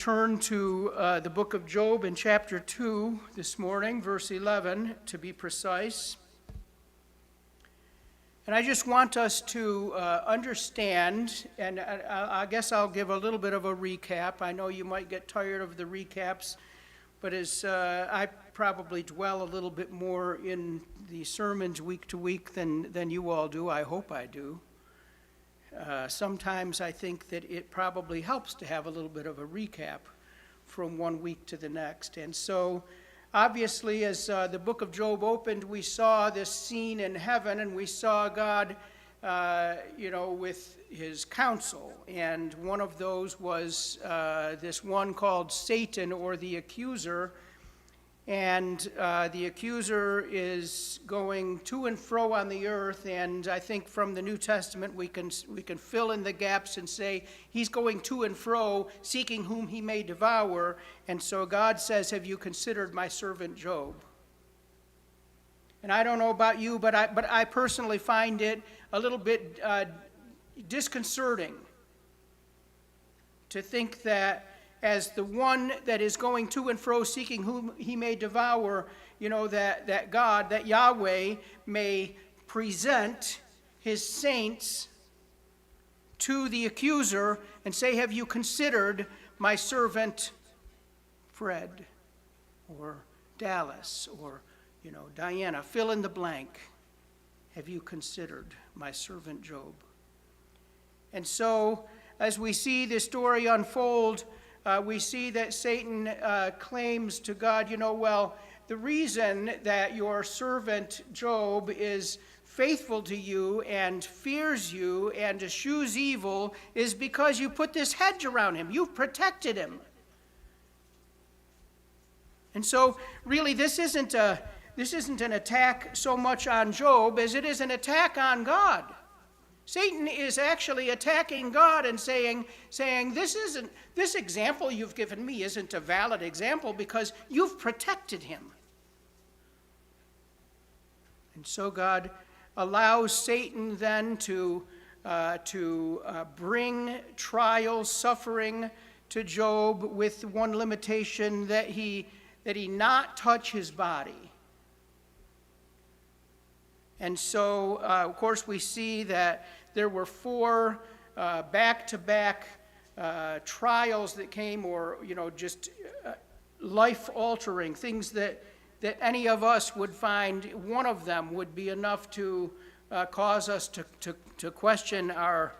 Turn to the book of Job in chapter 2 this morning, verse 11 to be precise. And I just want us to understand, and I guess I'll give a little bit of a recap. I know you might get tired of the recaps, but as I probably dwell a little bit more in the sermons week to week than you all do, I hope I do. Sometimes I think that it probably helps to have a little bit of a recap from one week to the next. And so, obviously, as the book of Job opened, we saw this scene in heaven, and we saw God, with his counsel. And one of those was this one called Satan, or the accuser. And the accuser is going to and fro on the earth, and I think from the New Testament we can fill in the gaps and say he's going to and fro, seeking whom he may devour. And so God says, "Have you considered my servant Job?" And I don't know about you, but I personally find it a little bit disconcerting to think that as the one that is going to and fro seeking whom he may devour, that God, that Yahweh may present his saints to the accuser and say, "Have you considered my servant Fred or Dallas or, Diana, fill in the blank. Have you considered my servant Job?" And so as we see this story unfold, we see that Satan claims to God, the reason that your servant Job is faithful to you and fears you and eschews evil is because you put this hedge around him. You've protected him. And so, really, this isn't an attack so much on Job as it is an attack on God. Satan is actually attacking God and saying, this example you've given me isn't a valid example because you've protected him. And so God allows Satan then to bring trial, suffering to Job with one limitation, that he not touch his body. And so, of course, we see that there were 4 back-to-back trials that came, or, just life-altering things that any of us would find. One of them would be enough to cause us to question our,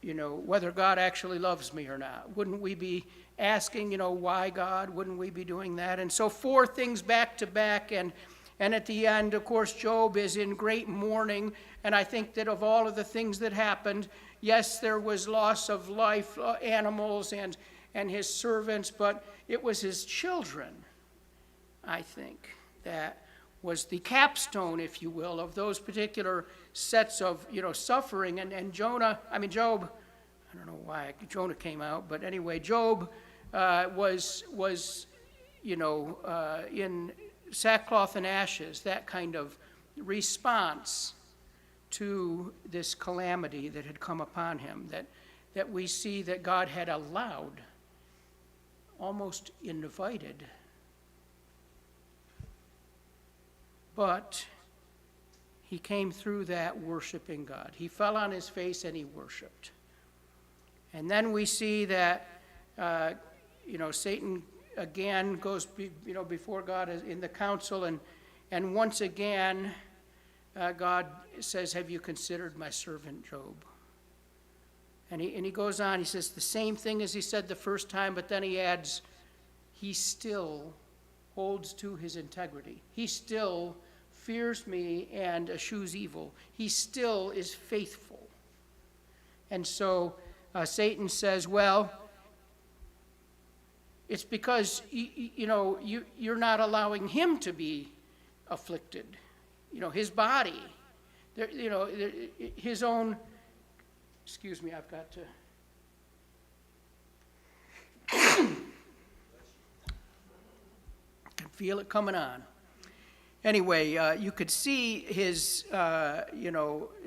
whether God actually loves me or not. Wouldn't we be asking, why God? Wouldn't we be doing that? And so 4 things back-to-back, and at the end, of course, Job is in great mourning. And I think that of all of the things that happened, yes, there was loss of life, animals, and his servants, but it was his children, I think, that was the capstone, if you will, of those particular sets of, suffering. And Job, I don't know why Jonah came out, but anyway, Job was in sackcloth and ashes, that kind of response to this calamity that had come upon him, that we see that God had allowed, almost invited. But he came through that worshiping God. He fell on his face and he worshiped. And then we see that, Satan again goes before God in the council, and once again God says, "Have you considered my servant Job?" And he goes on, he says the same thing as he said the first time, but then he adds, he still holds to his integrity. He still fears me and eschews evil. He still is faithful. And so Satan says, well, it's because you're not allowing him to be afflicted. His body, his own. Excuse me, I've got to. I can feel it coming on. Anyway, you could see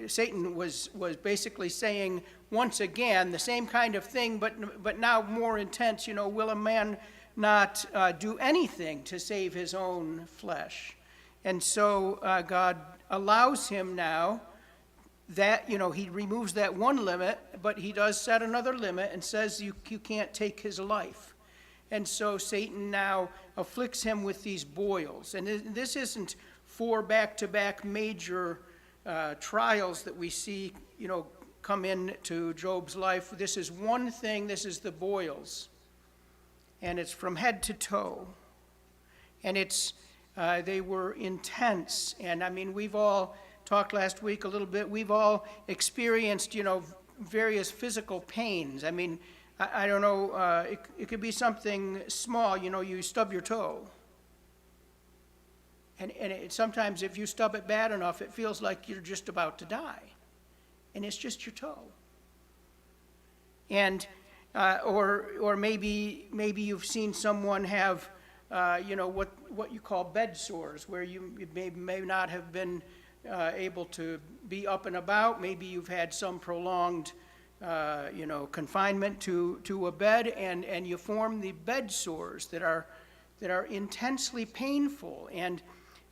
Satan was basically saying once again the same kind of thing, but now more intense. Will a man not do anything to save his own flesh? And so God allows him now that, he removes that one limit, but he does set another limit and says you can't take his life. And so Satan now afflicts him with these boils. And this isn't 4 back-to-back major trials that we see, come into Job's life. This is one thing. This is the boils. And it's from head to toe. And they were intense. And I mean, we've all talked last week a little bit. We've all experienced, various physical pains. I mean, I don't know, it could be something small, you stub your toe. And sometimes if you stub it bad enough, it feels like you're just about to die. And it's just your toe. And, or maybe you've seen someone have, what you call bed sores, where you may not have been able to be up and about. Maybe you've had some prolonged confinement to a bed, and you form the bed sores that are intensely painful. And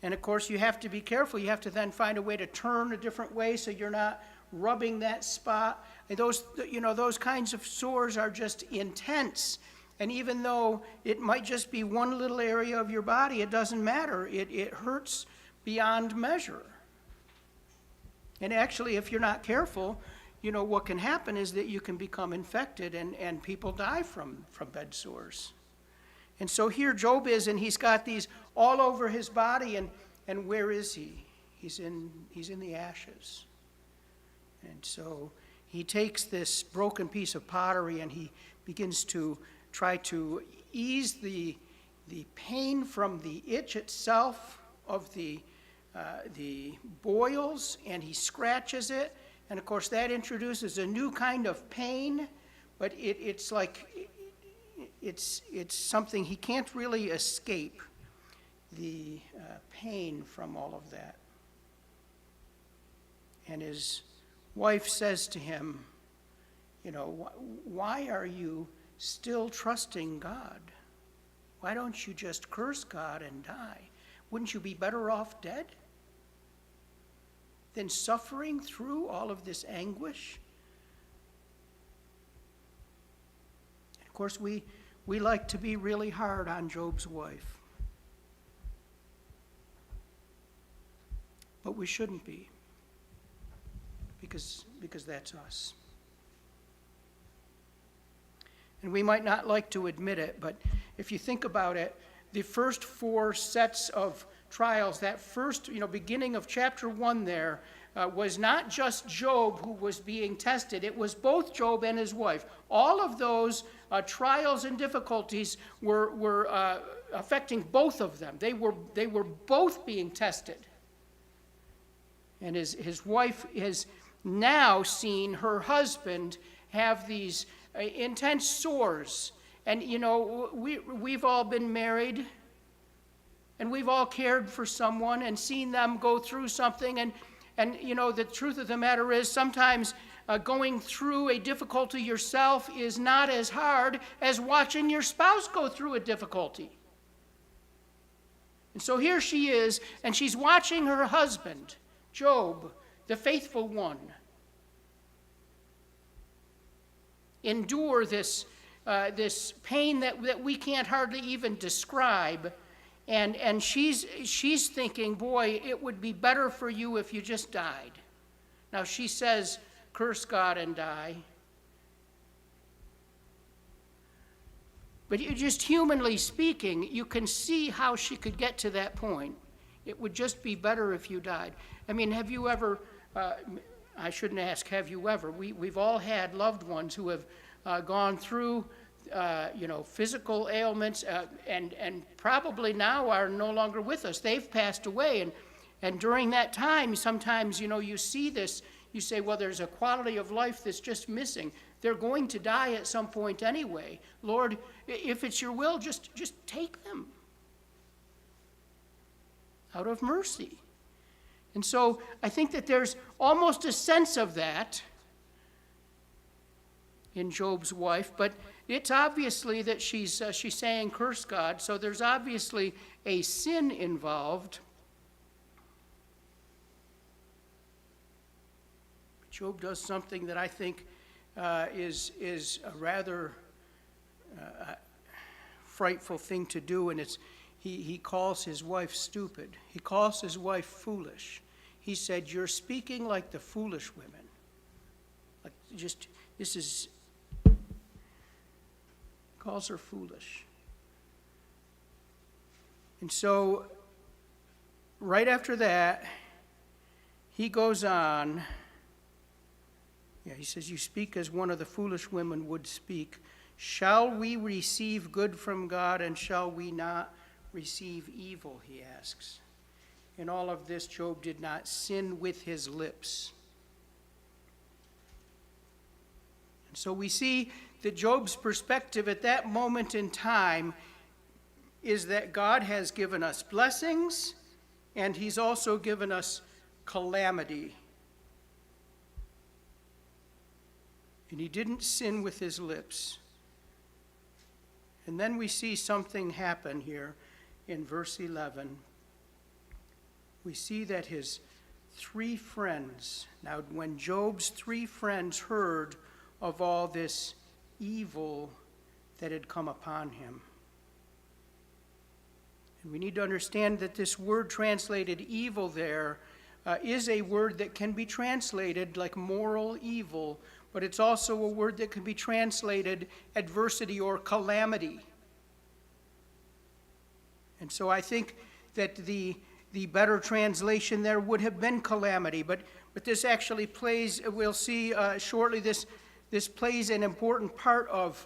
of course, you have to be careful. You have to then find a way to turn a different way so you're not rubbing that spot. And those kinds of sores are just intense. And even though it might just be one little area of your body, it doesn't matter. It hurts beyond measure. And actually, if you're not careful, what can happen is that you can become infected, and people die from bed sores. And so here Job is, and he's got these all over his body, and where is he? He's in the ashes. And so he takes this broken piece of pottery, and he begins to try to ease the pain from the itch itself of the boils, and he scratches it. And of course, that introduces a new kind of pain, but it's something he can't really escape, the pain from all of that. And his wife says to him, why are you still trusting God? Why don't you just curse God and die? Wouldn't you be better off dead than suffering through all of this anguish? Of course, we like to be really hard on Job's wife. But we shouldn't be, because that's us. And we might not like to admit it, but if you think about it, the first 4 sets of trials, that first, beginning of chapter 1 there, was not just Job who was being tested. It was both Job and his wife. All of those trials and difficulties were affecting both of them. They were both being tested. And his wife has now seen her husband have these intense sores. And, we've all been married, and we've all cared for someone and seen them go through something. And the truth of the matter is sometimes going through a difficulty yourself is not as hard as watching your spouse go through a difficulty. And so here she is, and she's watching her husband, Job, the faithful one, endure this pain that we can't hardly even describe. And she's thinking, boy, it would be better for you if you just died. Now she says, curse God and die. But just humanly speaking, you can see how she could get to that point. It would just be better if you died. I mean, have you ever, I shouldn't ask, have you ever? We've all had loved ones who have gone through physical ailments, and probably now are no longer with us. They've passed away, and during that time, sometimes, you see this, you say, well, there's a quality of life that's just missing. They're going to die at some point anyway. Lord, if it's your will, just take them. out of mercy. And so I think that there's almost a sense of that in Job's wife, but it's obviously that she's saying curse God, so there's obviously a sin involved. Job does something that I think is a rather frightful thing to do, and it's he calls his wife stupid. He calls his wife foolish. He said, "You're speaking like the foolish women." Like just this is calls her foolish. And so right after that, he goes on. He says, "You speak as one of the foolish women would speak. Shall we receive good from God, and shall we not receive evil?" he asks. In all of this, Job did not sin with his lips. And so we see that Job's perspective at that moment in time is that God has given us blessings, and he's also given us calamity. And he didn't sin with his lips. And then we see something happen here in verse 11. We see that his three friends, now when Job's three friends heard of all this evil that had come upon him. And we need to understand that this word translated evil there is a word that can be translated like moral evil, but it's also a word that can be translated adversity or calamity. And so I think that the better translation there would have been calamity, but this actually plays, we'll see shortly, this plays an important part of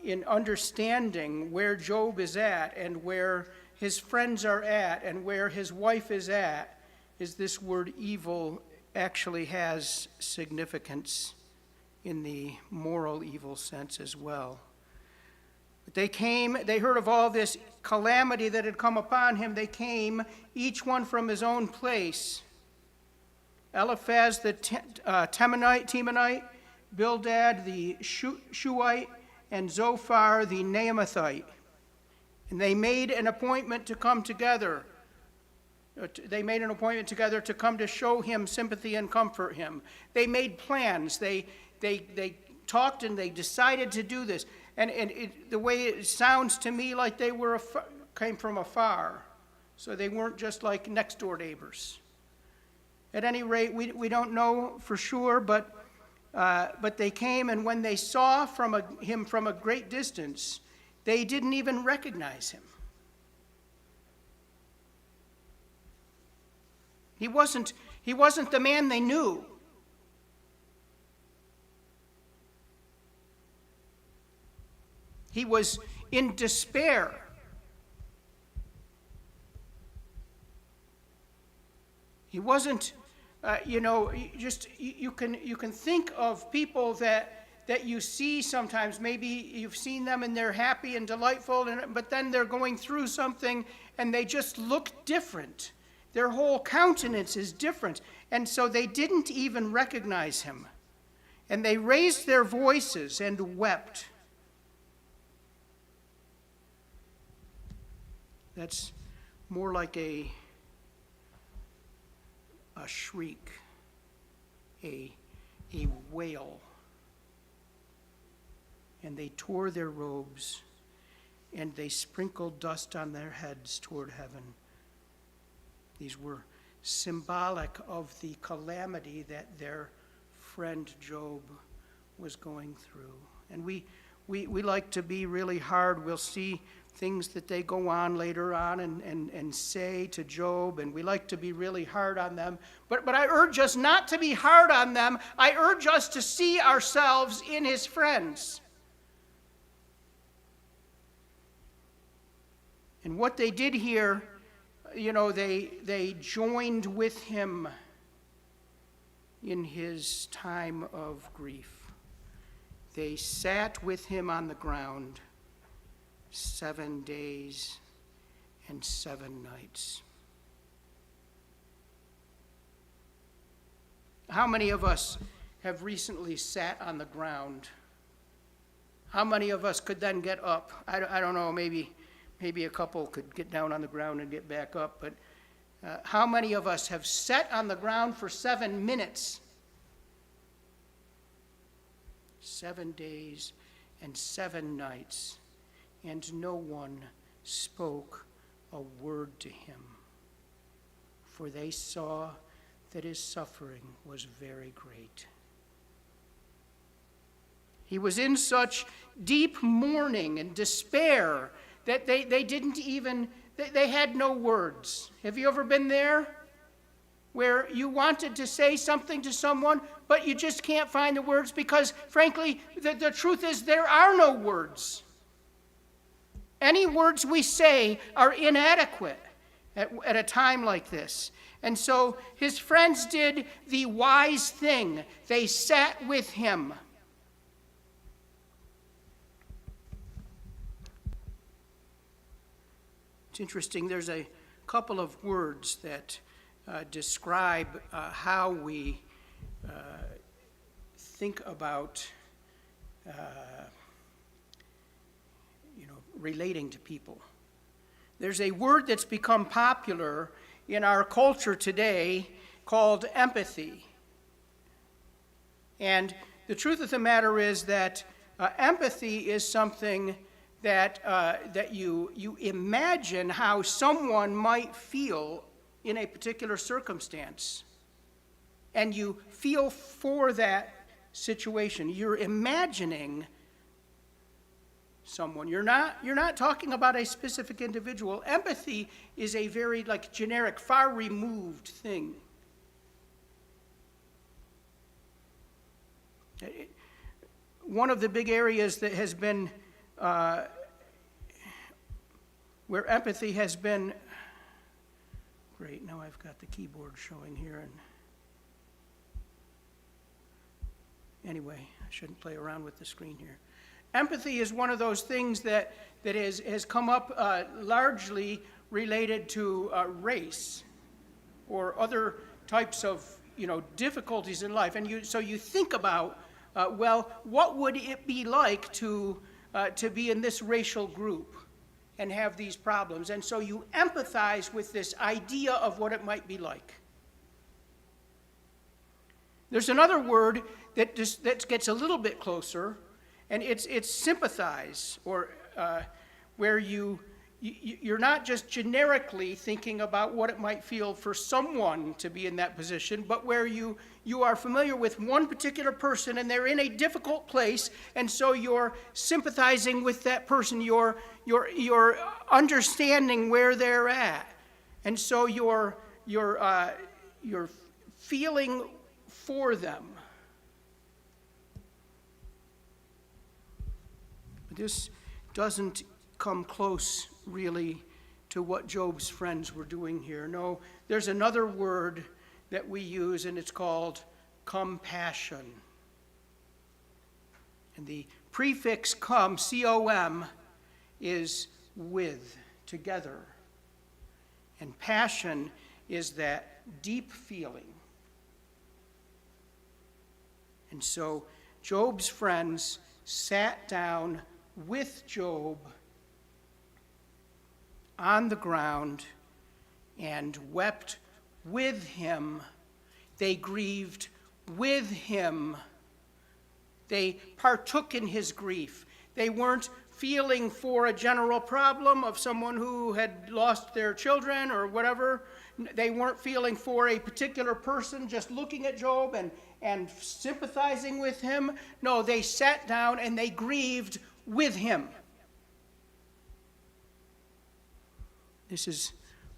in understanding where Job is at and where his friends are at and where his wife is at, is this word evil actually has significance in the moral evil sense as well. But they heard of all this calamity that had come upon him. They came, each one from his own place. Eliphaz the Temanite, Bildad the Shuhite, and Zophar the Naamathite. And they made an appointment to come together. They made an appointment together to come to show him sympathy and comfort him. They made plans. They talked and they decided to do this. And the way it sounds to me like they came from afar. So they weren't just like next door neighbors. At any rate, we don't know for sure, but they came, and when they saw him from a great distance, they didn't even recognize him. He wasn't the man they knew. He was in despair. He wasn't, you can think of people that you see sometimes. Maybe you've seen them and they're happy and delightful, but then they're going through something and they just look different. Their whole countenance is different. And so they didn't even recognize him. And they raised their voices and wept. That's more like a shriek, a wail. And they tore their robes, and they sprinkled dust on their heads toward heaven. These were symbolic of the calamity that their friend Job was going through. And we like to be really hard. We'll see things that they go on later on and say to Job, and we like to be really hard on them. But I urge us not to be hard on them. I urge us to see ourselves in his friends. And what they did here, they joined with him in his time of grief. They sat with him on the ground 7 days and 7 nights. How many of us have recently sat on the ground? How many of us could then get up? I don't know, maybe a couple could get down on the ground and get back up, but how many of us have sat on the ground for 7 minutes? 7 days and 7 nights, and no one spoke a word to him, for they saw that his suffering was very great. He was in such deep mourning and despair that they didn't even, they had no words. Have you ever been there? Where you wanted to say something to someone, but you just can't find the words because, frankly, the truth is there are no words. Any words we say are inadequate at a time like this. And so his friends did the wise thing. They sat with him. It's interesting, there's a couple of words that describe how we think about relating to people. There's a word that's become popular in our culture today called empathy. And the truth of the matter is that empathy is something that you imagine how someone might feel in a particular circumstance, and you feel for that situation. You're imagining someone. You're not talking about a specific individual. Empathy is a very generic, far removed thing. One of the big areas that has been where empathy has been, great, now I've got the keyboard showing here, and anyway, I shouldn't play around with the screen here. Empathy is one of those things that has come up largely related to race or other types of difficulties in life, and so you think about what would it be like to be in this racial group and have these problems, and so you empathize with this idea of what it might be like. There's another word that gets a little bit closer, and it's sympathize, or where you're not just generically thinking about what it might feel for someone to be in that position, but where you are familiar with one particular person and they're in a difficult place, and so you're sympathizing with that person. You're understanding where they're at, and so you're feeling for them. This doesn't come close, really, to what Job's friends were doing here. No, there's another word that we use, and it's called compassion. And the prefix com, C-O-M, is with, together. And passion is that deep feeling. And so Job's friends sat down with Job on the ground and wept with him. They grieved with him. They partook in his grief. They weren't feeling for a general problem of someone who had lost their children or whatever. They weren't feeling for a particular person, just looking at Job and sympathizing with him. No, they sat down and they grieved with him. This is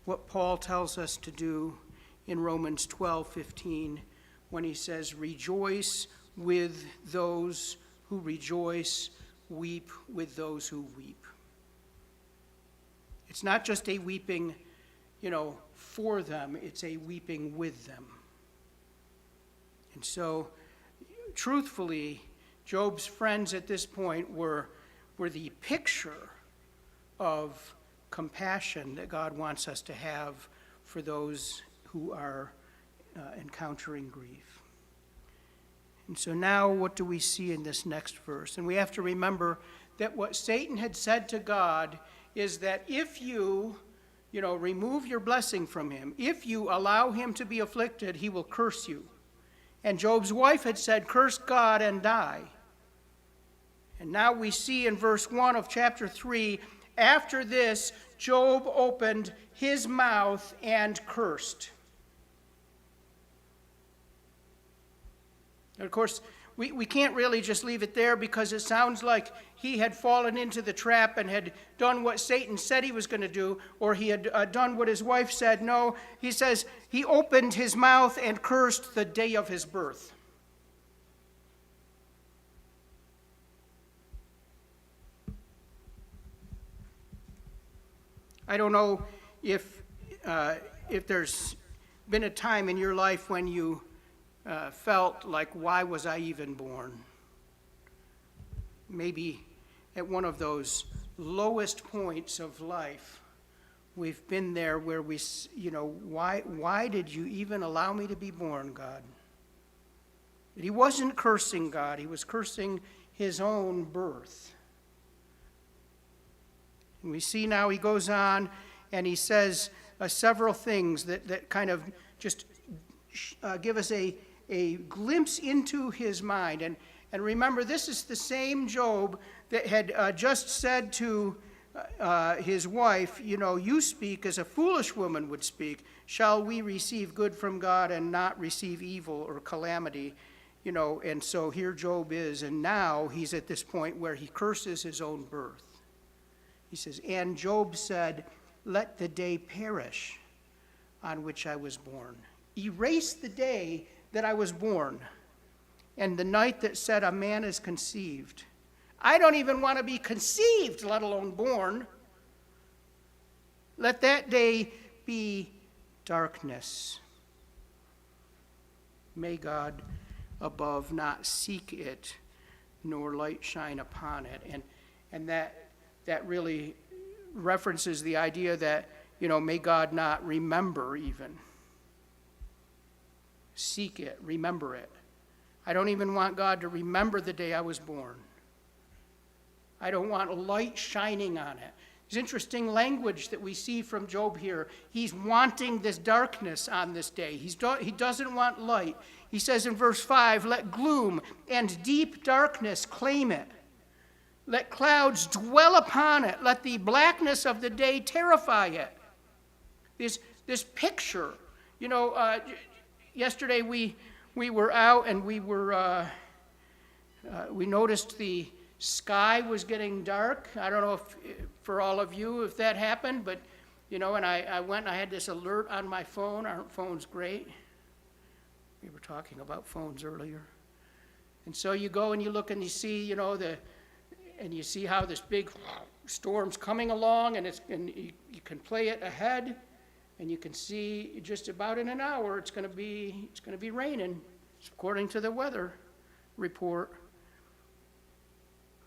what Paul tells us to do in Romans 12:15 when he says, "Rejoice with those who rejoice, weep with those who weep." It's not just a weeping, for them, it's a weeping with them. And so, truthfully, Job's friends at this point were the picture of compassion that God wants us to have for those who are encountering grief. And so now what do we see in this next verse? And we have to remember that what Satan had said to God is that if you remove your blessing from him, if you allow him to be afflicted, he will curse you. And Job's wife had said, curse God and die. And now we see in verse 1 of chapter 3, after this, Job opened his mouth and cursed. And of course, we can't really just leave it there, because it sounds like he had fallen into the trap and had done what Satan said he was going to do, or he had done what his wife said. No, he says he opened his mouth and cursed the day of his birth. I don't know if there's been a time in your life when you felt like, why was I even born? Maybe at one of those lowest points of life, we've been there where we, why did you even allow me to be born, God? But he wasn't cursing God, he was cursing his own birth. And we see now he goes on and he says several things that kind of just give us a glimpse into his mind. And remember, this is the same Job that had just said to his wife, you speak as a foolish woman would speak. Shall we receive good from God and not receive evil or calamity? And so here Job is, and now he's at this point where he curses his own birth. He says, and Job said, let the day perish on which I was born. Erase the day that I was born, and the night that said a man is conceived. I don't even want to be conceived, let alone born. Let that day be darkness. May God above not seek it, nor light shine upon it. And that really references the idea that, may God not remember even. Seek it, remember it. I don't even want God to remember the day I was born. I don't want light shining on it. There's interesting language that we see from Job here. He's wanting this darkness on this day. He doesn't want light. He says in verse 5, let gloom and deep darkness claim it. Let clouds dwell upon it. Let the blackness of the day terrify it. This picture, yesterday we were out and we noticed the sky was getting dark. I don't know if for all of you if that happened, but and I went and I had this alert on my phone. Aren't phones great? We were talking about phones earlier. And so you go and you look and you see, and you see how this big storm's coming along, and you can play it ahead, and you can see just about in an hour it's going to be raining, according to the weather report.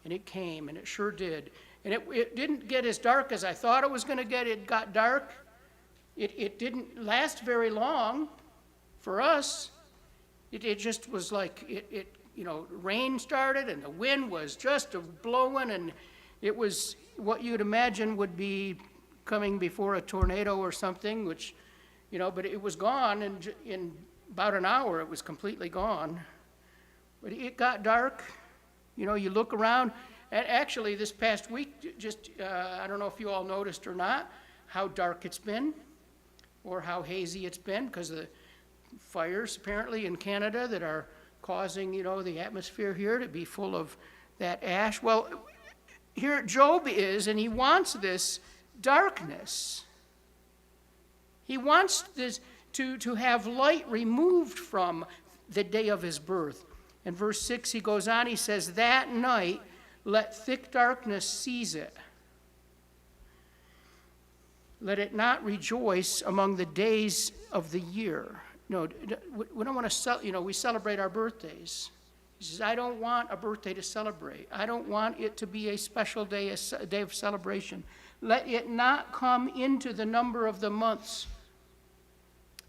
And it came, and it sure did. And it didn't get as dark as I thought it was going to get. It got dark. It didn't last very long for us. It just was like rain started and the wind was just blowing, and it was what you'd imagine would be coming before a tornado or something, which, but it was gone, and in about an hour it was completely gone. But it got dark. You look around, and actually this past week, I don't know if you all noticed or not, how dark it's been or how hazy it's been because of the fires apparently in Canada that are causing, the atmosphere here to be full of that ash. Well, here Job is, and he wants this darkness. He wants this to have light removed from the day of his birth. In verse 6, he goes on, he says, that night let thick darkness seize it. Let it not rejoice among the days of the year. No, we don't want to we celebrate our birthdays. He says, I don't want a birthday to celebrate. I don't want it to be a special day, a day of celebration. Let it not come into the number of the months.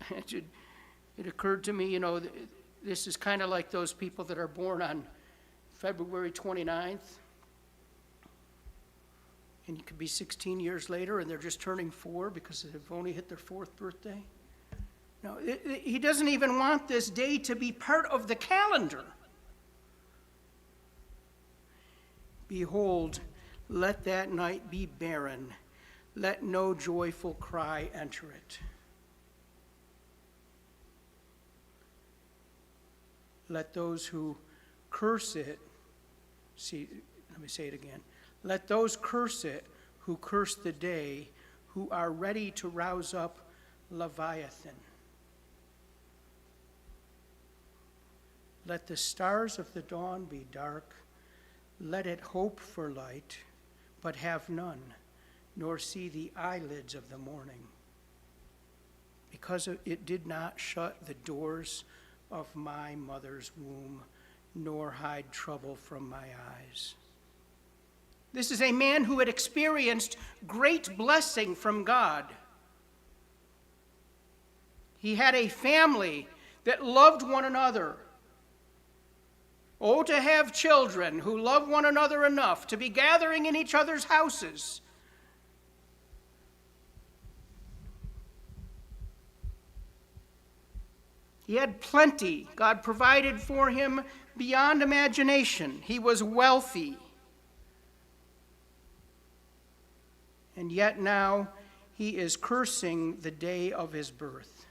It occurred to me, this is kind of like those people that are born on February 29th. And you could be 16 years later and they're just turning 4 because they've only hit their 4th birthday. No, he doesn't even want this day to be part of the calendar. Behold, let that night be barren. Let no joyful cry enter it. Let those who curse it, let me say it again. Let those curse it who curse the day, who are ready to rouse up Leviathan. Let the stars of the dawn be dark. Let it hope for light, but have none, nor see the eyelids of the morning. Because it did not shut the doors of my mother's womb, nor hide trouble from my eyes. This is a man who had experienced great blessing from God. He had a family that loved one another. Oh, to have children who love one another enough to be gathering in each other's houses. He had plenty. God provided for him beyond imagination. He was wealthy. And yet now he is cursing the day of his birth.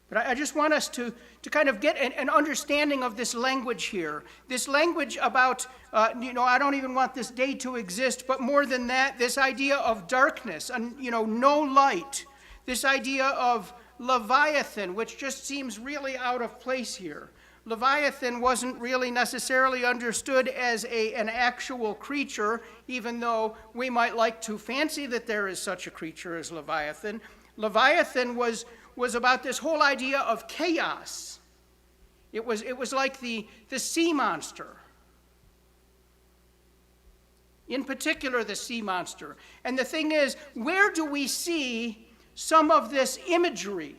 But I just want us to kind of get an understanding of this language here. This language about, I don't even want this day to exist, but more than that, this idea of darkness and, no light. This idea of Leviathan, which just seems really out of place here. Leviathan wasn't really necessarily understood as an actual creature, even though we might like to fancy that there is such a creature as Leviathan. Leviathan was about this whole idea of chaos. It was like the sea monster. In particular, the sea monster. And the thing is, where do we see some of this imagery?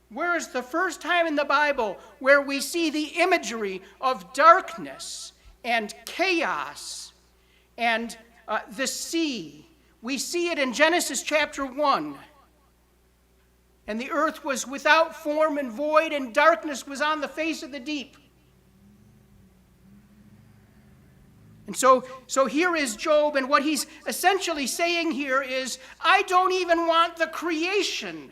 Where is the first time in the Bible where we see the imagery of darkness and chaos and the sea? We see it in Genesis chapter 1. And the earth was without form and void, and darkness was on the face of the deep. And so here is Job, and what he's essentially saying here is, I don't even want the creation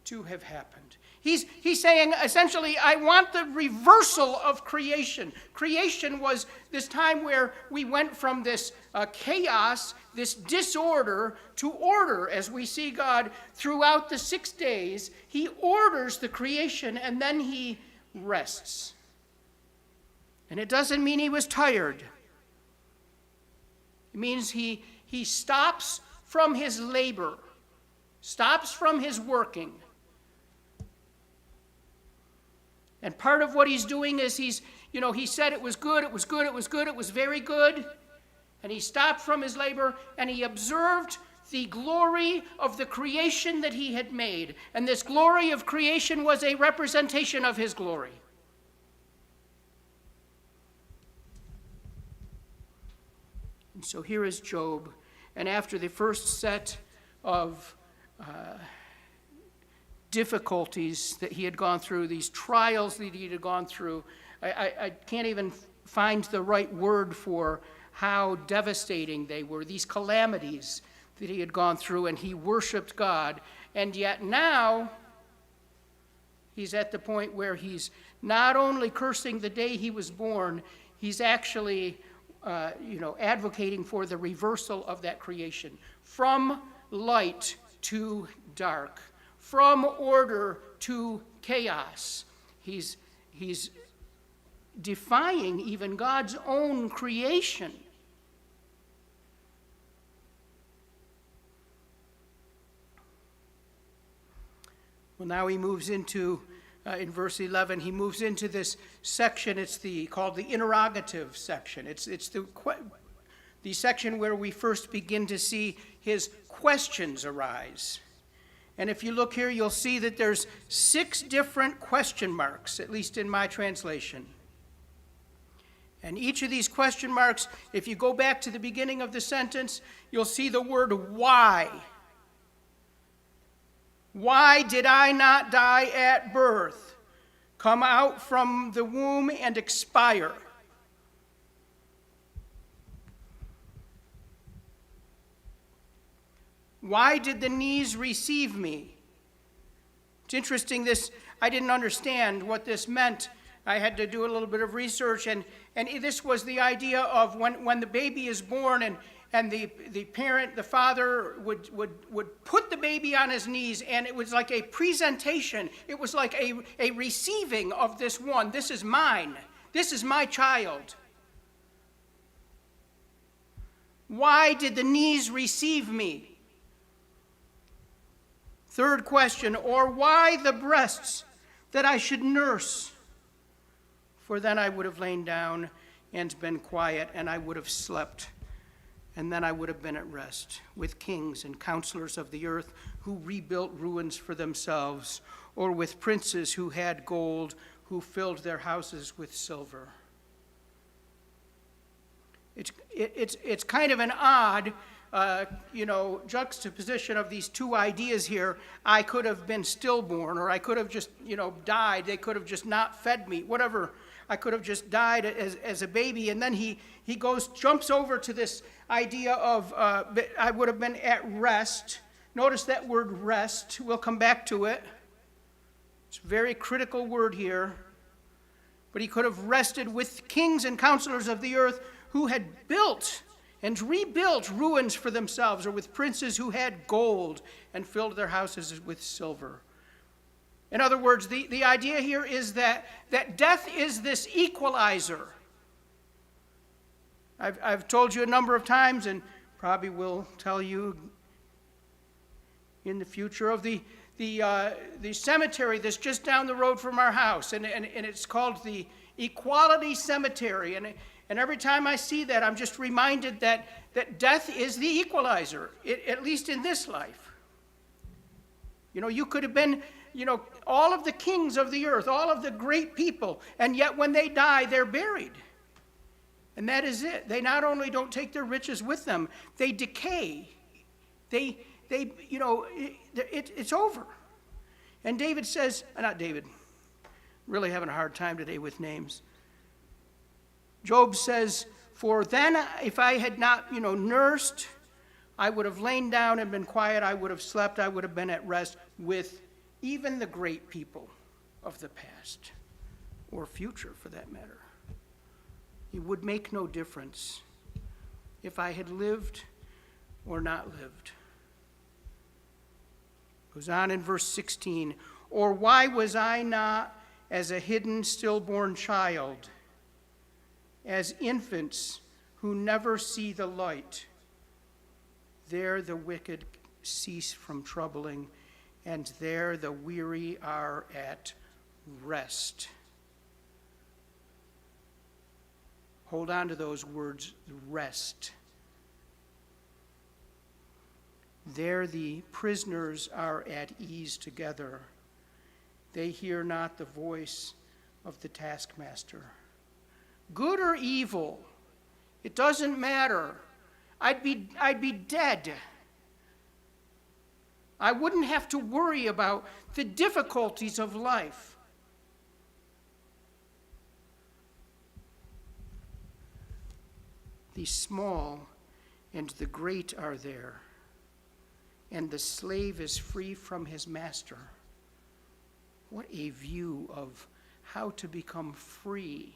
to have happened. He's saying, essentially, I want the reversal of creation. Creation was this time where we went from this chaos, this disorder, to order, as we see God throughout the 6 days. He orders the creation, and then he rests. And it doesn't mean he was tired. It means he stops from his labor, stops from his working. And part of what he's doing is he said it was good, it was good, it was good, it was very good. And he stopped from his labor and he observed the glory of the creation that he had made. And this glory of creation was a representation of his glory. And so here is Job, and after the first set of difficulties that he had gone through, these trials that he had gone through, I can't even find the right word for how devastating they were, these calamities that he had gone through, and he worshiped God. And yet now, he's at the point where he's not only cursing the day he was born, he's actually advocating for the reversal of that creation. From light to dark. From order to chaos. He's defying even God's own creation. Well, now he moves into, in verse 11, he moves into this section. It's called the interrogative section. It's the section where we first begin to see his questions arise. And if you look here, you'll see that there's 6 different question marks, at least in my translation. And each of these question marks, if you go back to the beginning of the sentence, you'll see the word why. Why did I not die at birth, come out from the womb and expire? Why did the knees receive me? It's interesting, I didn't understand what this meant. I had to do a little bit of research, and this was the idea of when the baby is born, and the parent, the father, would put the baby on his knees, and it was like a presentation. It was like a receiving of this one. This is mine. This is my child. Why did the knees receive me? Third question, or why the breasts that I should nurse? For then I would have lain down and been quiet, and I would have slept, and then I would have been at rest with kings and counselors of the earth who rebuilt ruins for themselves, or with princes who had gold, who filled their houses with silver. It's kind of an odd juxtaposition of these 2 ideas here. I could have been stillborn, or I could have just, died. They could have just not fed me, whatever. I could have just died as a baby. And then he jumps over to this idea of I would have been at rest. Notice that word rest. We'll come back to it. It's a very critical word here. But he could have rested with kings and counselors of the earth who had built and rebuilt ruins for themselves, or with princes who had gold and filled their houses with silver. In other words, the idea here is that death is this equalizer. I've told you a number of times, and probably will tell you in the future, of the cemetery that's just down the road from our house, and it's called the Equality Cemetery. And every time I see that, I'm just reminded that death is the equalizer, at least in this life. You could have been, all of the kings of the earth, all of the great people, and yet when they die, they're buried. And that is it. They not only don't take their riches with them, they decay. It's over. And David says, not David, really having a hard time today with names. Job says, for then if I had not, nursed, I would have lain down and been quiet, I would have slept, I would have been at rest with even the great people of the past, or future for that matter. It would make no difference if I had lived or not lived. Goes on in verse 16, or why was I not as a hidden stillborn child, as infants who never see the light? There the wicked cease from troubling, and there the weary are at rest. Hold on to those words, rest. There the prisoners are at ease together. They hear not the voice of the taskmaster. Good or evil, it doesn't matter. I'd be dead. I wouldn't have to worry about the difficulties of life. The small and the great are there, and the slave is free from his master. What a view of how to become free,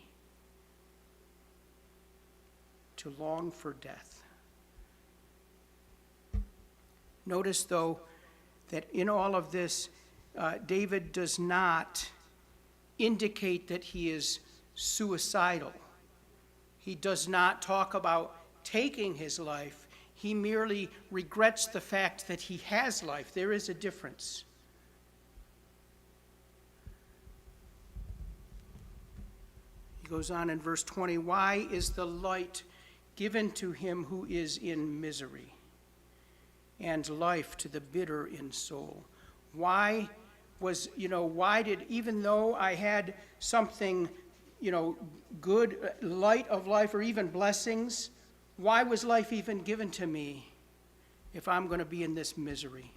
to long for death. Notice, though, that in all of this, David does not indicate that he is suicidal. He does not talk about taking his life. He merely regrets the fact that he has life. There is a difference. He goes on in verse 20, why is the light given to him who is in misery, and life to the bitter in soul? Why why did, even though I had something, good, light of life, or even blessings, why was life even given to me if I'm going to be in this misery,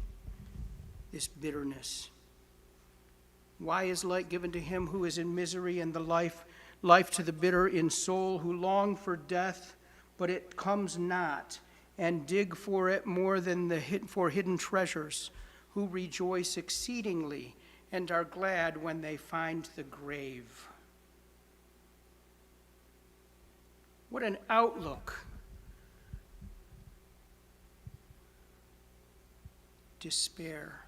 this bitterness? Why is light given to him who is in misery, and the life to the bitter in soul, who long for death, but it comes not, and dig for it more than for hidden treasures, who rejoice exceedingly and are glad when they find the grave. What an outlook. Despair.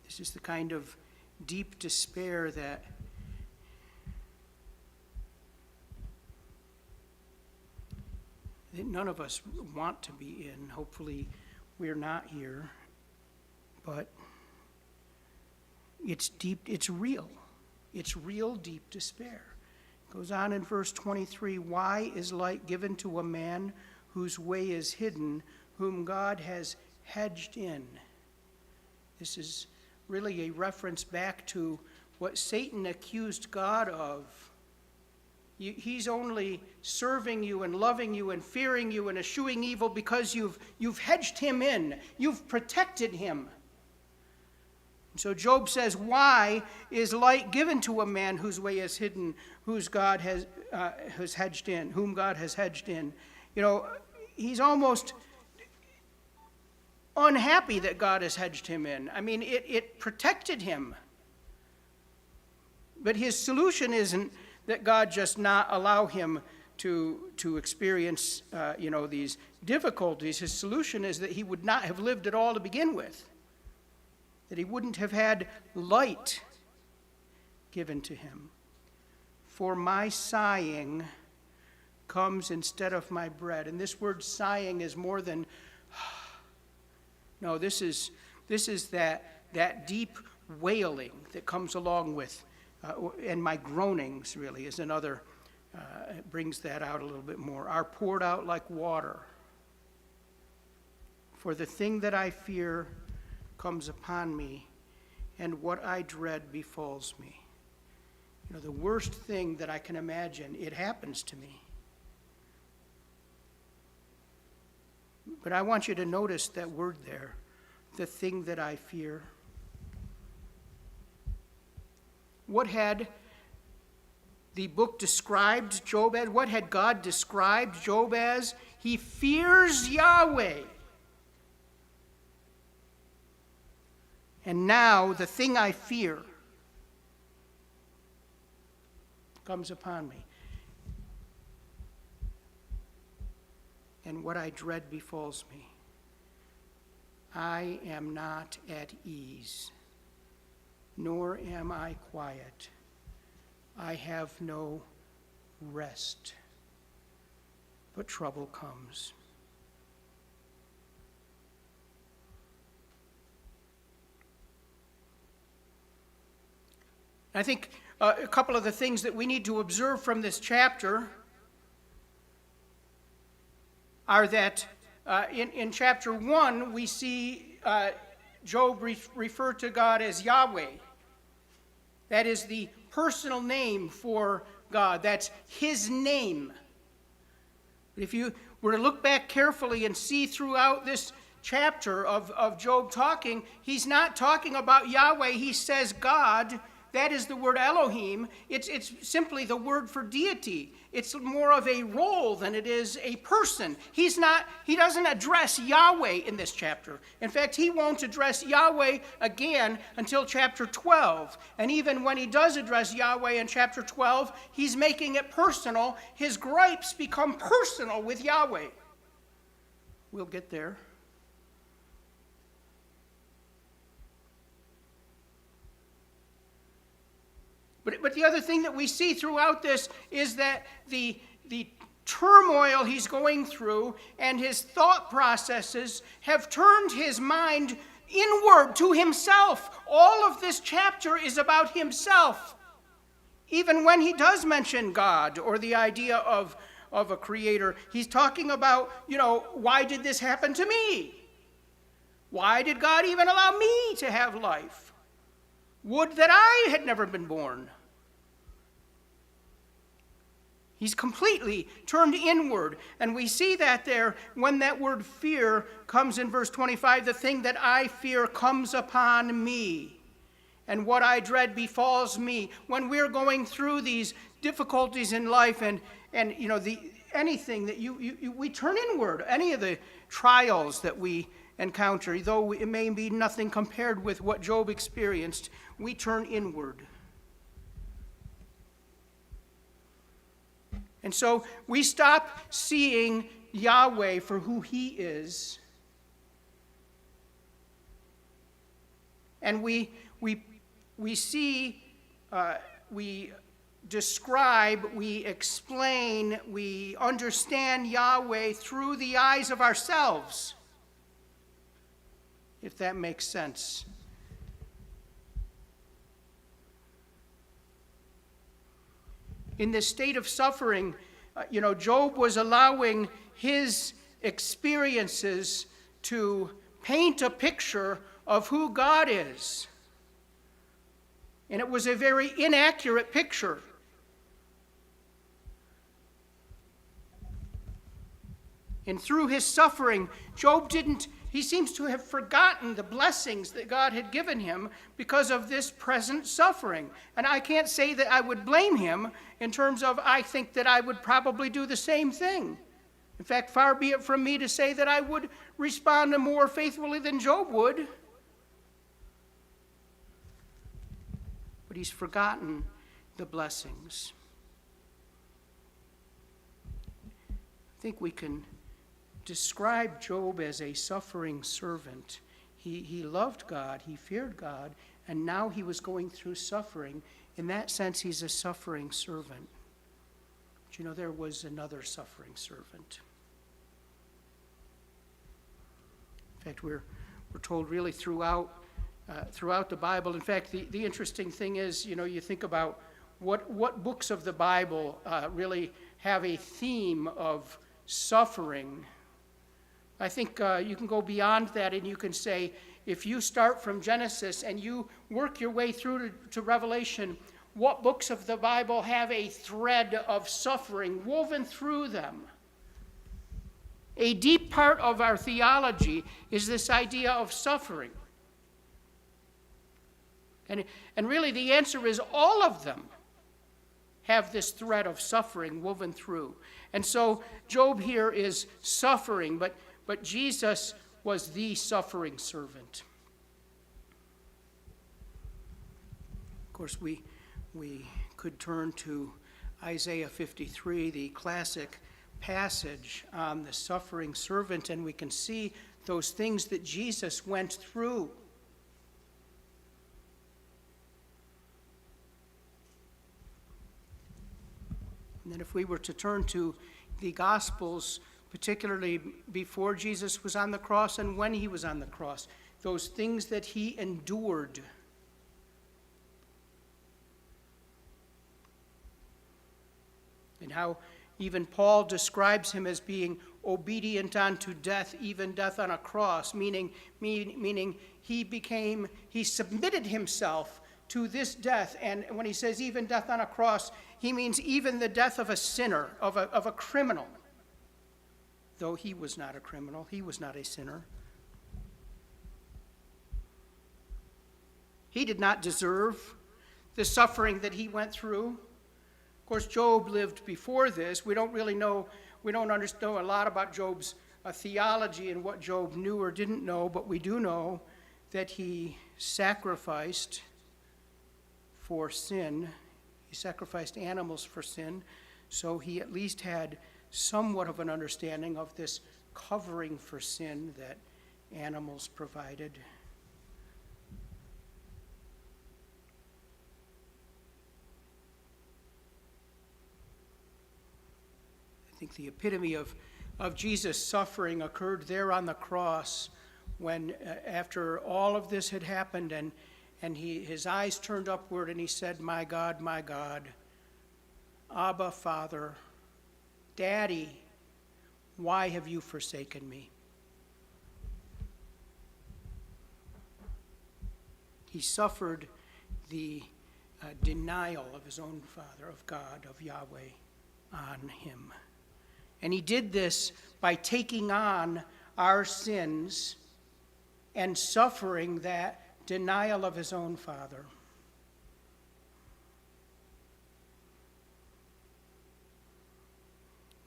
This is the kind of deep despair that none of us want to be in. Hopefully we're not here, but it's deep, it's real. It's real deep despair. It goes on in verse 23, why is light given to a man whose way is hidden, whom God has hedged in? This is really a reference back to what Satan accused God of. He's only serving you and loving you and fearing you and eschewing evil because you've hedged him in. You've protected him. So Job says, why is light given to a man whose way is hidden, whose God has hedged in, whom God has hedged in? He's almost unhappy that God has hedged him in. I mean, it protected him. But his solution isn't that God just not allow him to experience, these difficulties. His solution is that he would not have lived at all to begin with, that he wouldn't have had light given to him. For my sighing comes instead of my bread. And this word sighing is more than, no, this is that deep wailing that comes along with, and my groanings really is another, it brings that out a little bit more, are poured out like water. For the thing that I fear comes upon me, and what I dread befalls me. The worst thing that I can imagine, it happens to me. But I want you to notice that word there, the thing that I fear. What had the book described Job as? What had God described Job as? He fears Yahweh. And now the thing I fear comes upon me. And what I dread befalls me. I am not at ease, nor am I quiet. I have no rest, but trouble comes. I think a couple of the things that we need to observe from this chapter are that in chapter 1, we see Job refer to God as Yahweh. That is the personal name for God. That's his name. If you were to look back carefully and see throughout this chapter of Job talking, he's not talking about Yahweh. He says God. That is the word Elohim. It's simply the word for deity. It's more of a role than it is a person. He doesn't address Yahweh in this chapter. In fact, he won't address Yahweh again until chapter 12. And even when he does address Yahweh in chapter 12, he's making it personal. His gripes become personal with Yahweh. We'll get there. But the other thing that we see throughout this is that the turmoil he's going through and his thought processes have turned his mind inward to himself. All of this chapter is about himself. Even when he does mention God or the idea of a creator, he's talking about, why did this happen to me? Why did God even allow me to have life? Would that I had never been born. He's completely turned inward. And we see that there when that word fear comes in verse 25. The thing that I fear comes upon me, and what I dread befalls me. When we're going through these difficulties in life and anything that we turn inward, any of the trials that we encounter, though it may be nothing compared with what Job experienced, we turn inward. And so we stop seeing Yahweh for who he is. And we see, we describe, we explain, we understand Yahweh through the eyes of ourselves, if that makes sense. In this state of suffering, Job was allowing his experiences to paint a picture of who God is. And it was a very inaccurate picture. And through his suffering, he seems to have forgotten the blessings that God had given him because of this present suffering. And I can't say that I would blame him in terms of I think that I would probably do the same thing. In fact, far be it from me to say that I would respond more faithfully than Job would. But he's forgotten the blessings. I think we can describe Job as a suffering servant. He loved God, he feared God, and now he was going through suffering. In that sense, he's a suffering servant. But there was another suffering servant. In fact, we're told really throughout the Bible. In fact, the interesting thing is, you think about what books of the Bible really have a theme of suffering. I think you can go beyond that and you can say, if you start from Genesis and you work your way through to Revelation, what books of the Bible have a thread of suffering woven through them? A deep part of our theology is this idea of suffering. And really the answer is all of them have this thread of suffering woven through. And so Job here is suffering, but Jesus was the suffering servant. Of course, we could turn to Isaiah 53, the classic passage on the suffering servant, and we can see those things that Jesus went through. And then if we were to turn to the Gospels, particularly before Jesus was on the cross and when he was on the cross, those things that he endured. And how even Paul describes him as being obedient unto death, even death on a cross, meaning he submitted himself to this death. And when he says even death on a cross, he means even the death of a sinner, of a criminal. Though he was not a criminal, he was not a sinner. He did not deserve the suffering that he went through. Of course, Job lived before this. We don't know a lot about Job's theology and what Job knew or didn't know, but we do know that he sacrificed for sin. He sacrificed animals for sin, so he at least had somewhat of an understanding of this covering for sin that animals provided. I think the epitome of Jesus' suffering occurred there on the cross when, after all of this had happened, and his eyes turned upward and he said, my God, Abba, Father, Daddy, why have you forsaken me? he suffered the denial of his own Father, of God, of Yahweh, on him. And he did this by taking on our sins and suffering that denial of his own Father.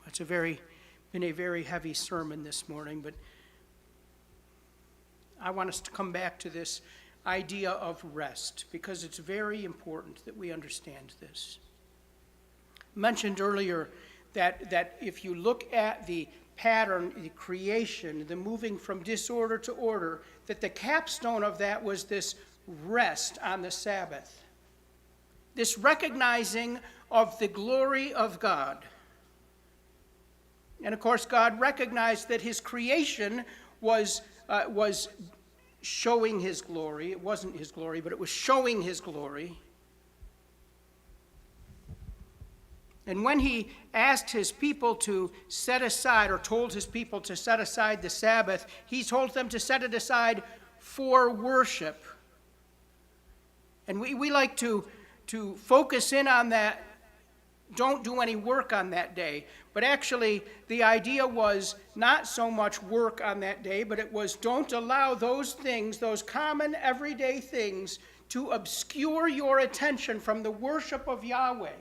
It's been a very heavy sermon this morning, but I want us to come back to this idea of rest, because it's very important that we understand this. I mentioned earlier that if you look at the pattern, the creation, the moving from disorder to order, that the capstone of that was this rest on the Sabbath, this recognizing of the glory of God. And of course, God recognized that his creation was showing his glory. It wasn't his glory, but it was showing his glory. And when he asked his people to set aside, or told his people to set aside the Sabbath, he told them to set it aside for worship. And we like to focus in on that. Don't do any work on that day. But actually, the idea was not so much work on that day, but it was don't allow those things, those common everyday things, to obscure your attention from the worship of Yahweh.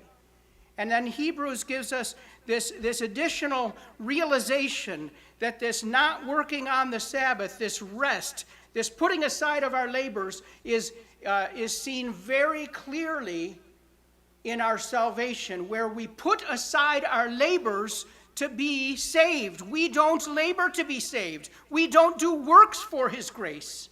And then Hebrews gives us this additional realization that this not working on the Sabbath, this rest, this putting aside of our labors is seen very clearly in our salvation, where we put aside our labors to be saved. We don't labor to be saved. We don't do works for his grace.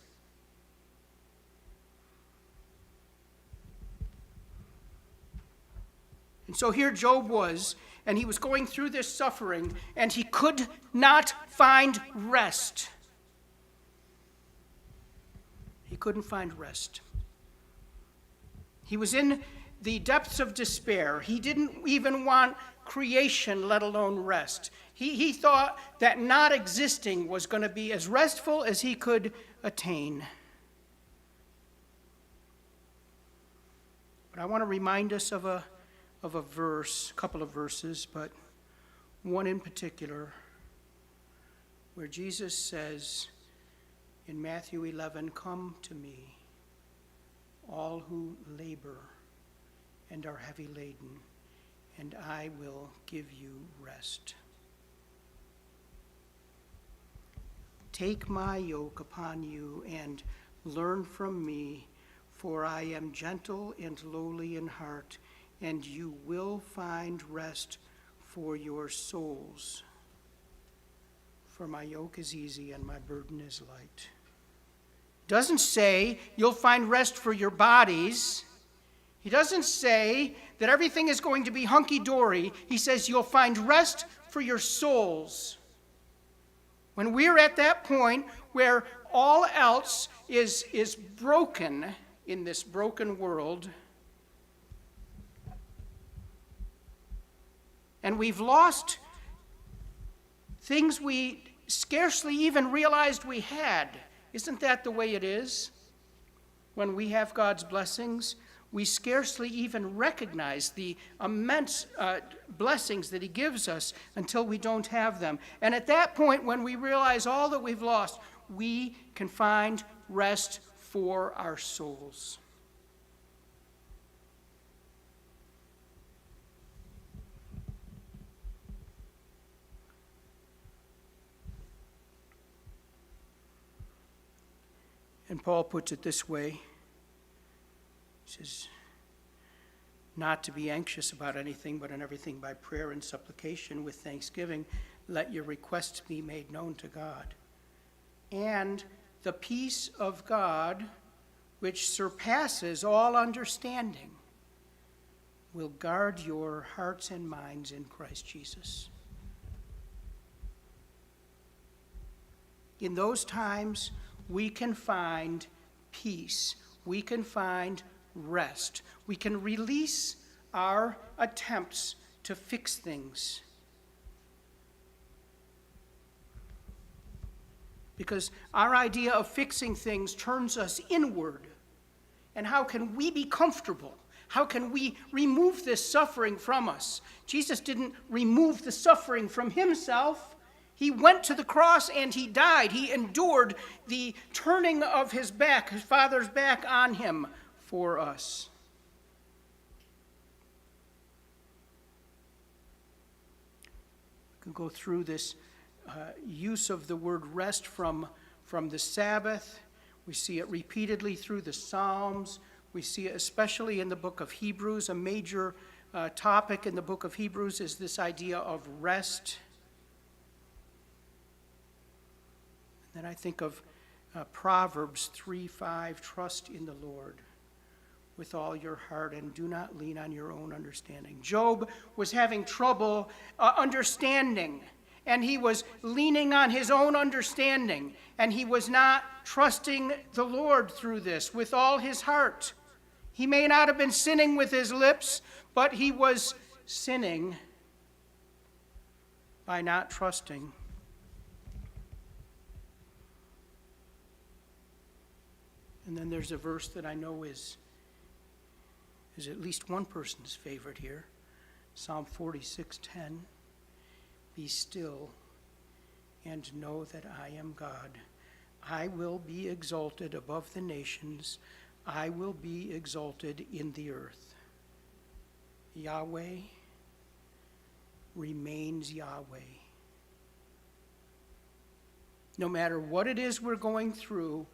And so here Job was, and he was going through this suffering, and he could not find rest. He couldn't find rest. He was in the depths of despair. He didn't even want creation, let alone rest. He thought that not existing was going to be as restful as he could attain. But I want to remind us of a verse, a couple of verses, but one in particular, where Jesus says in Matthew 11, "Come to me, all who labor and are heavy laden, and I will give you rest. Take my yoke upon you and learn from me, for I am gentle and lowly in heart, and you will find rest for your souls. For my yoke is easy and my burden is light." Doesn't say you'll find rest for your bodies. He doesn't say that everything is going to be hunky-dory. He says you'll find rest for your souls. When we're at that point where all else is broken in this broken world, and we've lost things we scarcely even realized we had. Isn't that the way it is? When we have God's blessings, we scarcely even recognize the immense blessings that he gives us until we don't have them. And at that point, when we realize all that we've lost, we can find rest for our souls. And Paul puts it this way. He says, "Not to be anxious about anything, but in everything by prayer and supplication with thanksgiving, let your requests be made known to God. And the peace of God, which surpasses all understanding, will guard your hearts and minds in Christ Jesus." In those times, we can find peace. We can find rest. We can release our attempts to fix things. Because our idea of fixing things turns us inward. And how can we be comfortable? How can we remove this suffering from us? Jesus didn't remove the suffering from himself. He went to the cross and he died. He endured the turning of his back, his Father's back on him for us. We can go through this use of the word rest from the Sabbath. We see it repeatedly through the Psalms. We see it especially in the book of Hebrews. A major topic in the book of Hebrews is this idea of rest. And then I think of Proverbs 3:5, trust in the Lord with all your heart and do not lean on your own understanding. Job was having trouble understanding, and he was leaning on his own understanding, and he was not trusting the Lord through this with all his heart. He may not have been sinning with his lips, but he was sinning by not trusting. And then there's a verse that I know is at least one person's favorite here, Psalm 46:10. Be still and know that I am God. I will be exalted above the nations. I will be exalted in the earth. Yahweh remains Yahweh. No matter what it is we're going through,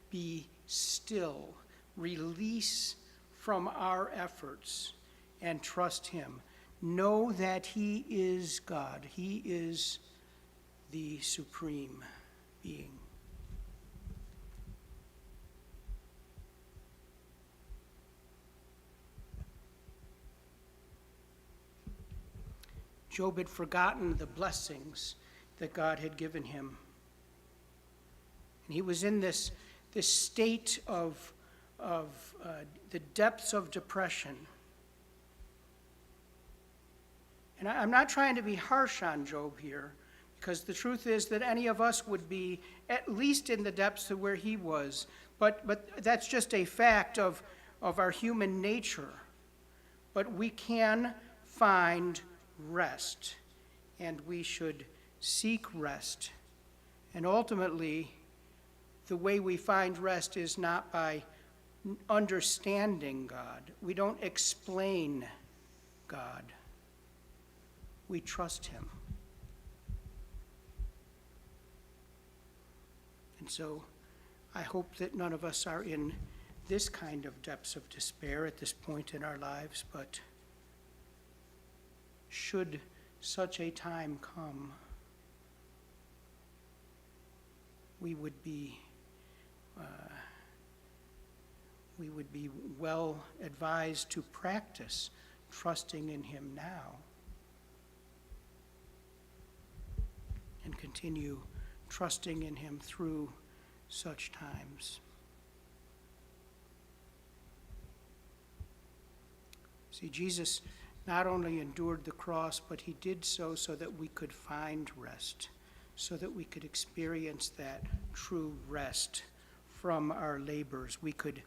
be still. Release from our efforts and trust him. Know that he is God. He is the supreme being. Job had forgotten the blessings that God had given him. And he was in this state of the depths of depression. And I'm not trying to be harsh on Job here, because the truth is that any of us would be at least in the depths of where he was. But that's just a fact of our human nature. But we can find rest, and we should seek rest. And ultimately, the way we find rest is not by understanding God. We don't explain God. We trust him. And so I hope that none of us are in this kind of depths of despair at this point in our lives, but should such a time come, we would be well advised to practice trusting in him now and continue trusting in him through such times. See, Jesus not only endured the cross, but he did so that we could find rest, so that we could experience that true rest from our labors. We could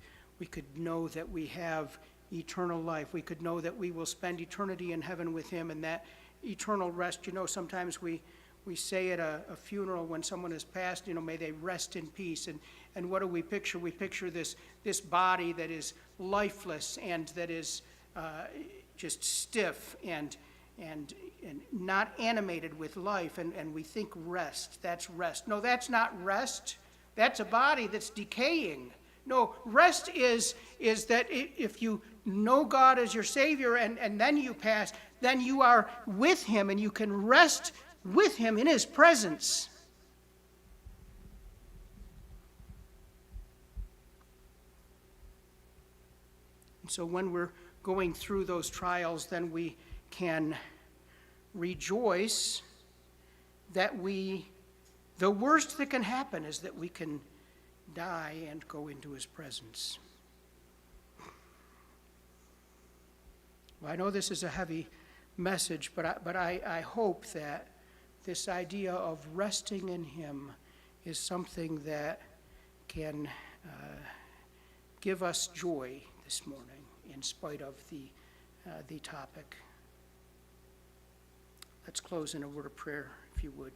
know that we have eternal life. We could know that we will spend eternity in heaven with him, and that eternal rest, sometimes we say at a funeral when someone has passed, may they rest in peace. And what do we picture? We picture this body that is lifeless and that is just stiff and not animated with life, and we think rest, that's rest. No, that's not rest. That's a body that's decaying. No, rest is that if you know God as your Savior and then you pass, then you are with him and you can rest with him in his presence. And so when we're going through those trials, then we can rejoice that the worst that can happen is that we can die and go into his presence. Well, I know this is a heavy message, but I hope that this idea of resting in him is something that can give us joy this morning in spite of the topic. Let's close in a word of prayer, if you would.